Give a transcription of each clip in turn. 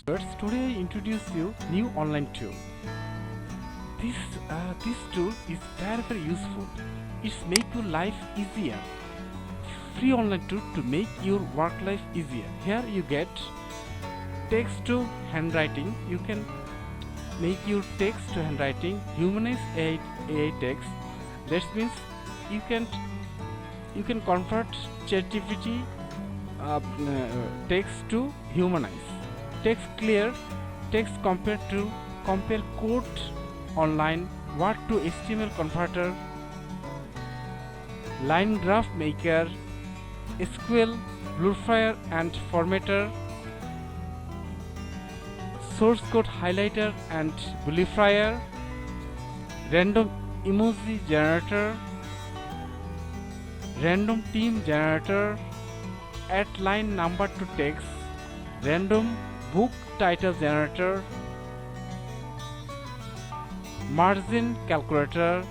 Today I introduce you new online tool. This tool is very useful. It's make your life easier. Free online tool to make your work life easier. Here you get text to handwriting. You can make your text to handwriting. Humanize AI text. That means you can convert ChatGPT text to humanize. Text clear, text compare code online, Word to HTML converter, line graph maker, SQL, blueprint and formatter, source code highlighter and blueprint, random emoji generator, random theme generator, add line number to text, random book title generator, margin calculator,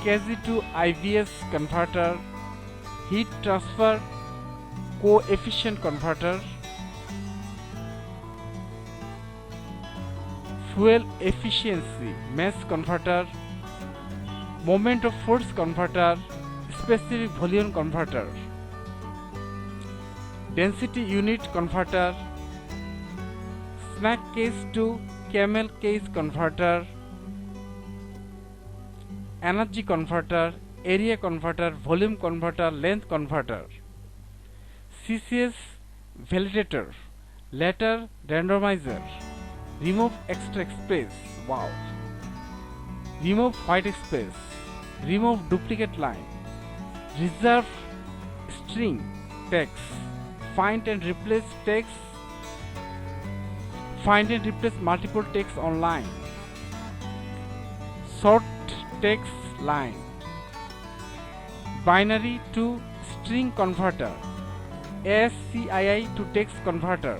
KZ to IVS converter, heat transfer coefficient converter, fuel efficiency mass converter, moment of force converter, specific volume converter, density unit converter, snack case to camel case converter, energy converter, area converter, volume converter, length converter, CCS validator, letter randomizer, remove extra space, wow, remove white space, remove duplicate line, reserve string text, find and replace text, find and replace multiple text online, sort text line, binary to string converter, ASCII to text converter,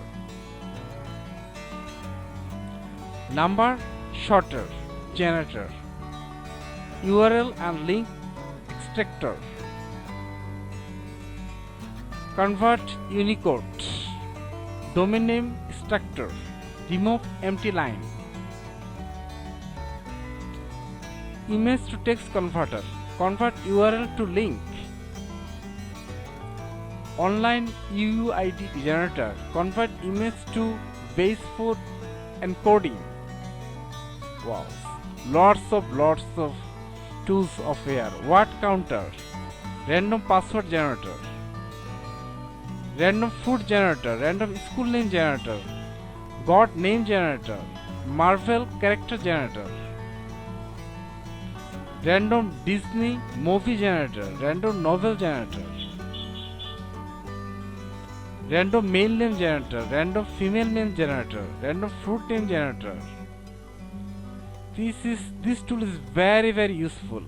number shorter generator, URL and link extractor, convert Unicode, domain name extractor, remove empty line, image to text converter, convert URL to link, online UUID generator, convert image to base for encoding. Wow, lots of tools of here. Word counter, random password generator, random food generator, random school name generator, God name generator, Marvel character generator, random Disney movie generator, random novel generator, random male name generator, random female name generator, random fruit name generator. This tool is very useful,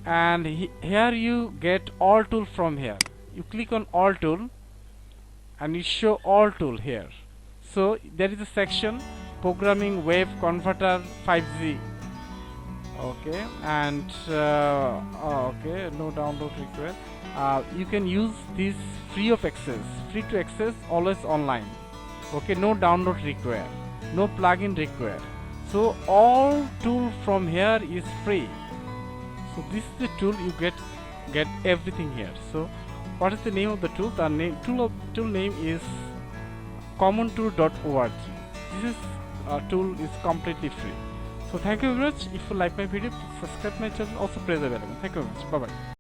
and here you get all tool from here. You click on all tool and it show all tool here. So there is a section programming wave converter 5G. Okay, and okay, no download required. You can use this free of access, free to access, always online. Okay, no download required, no plugin required. So all tool from here is free. So this is the tool you get everything here. So what is the name of the tool? The tool name is commontool.org. This tool is completely free. So thank you very much. If you like my video, please subscribe my channel. Also press the bell icon. Thank you very much. Bye bye.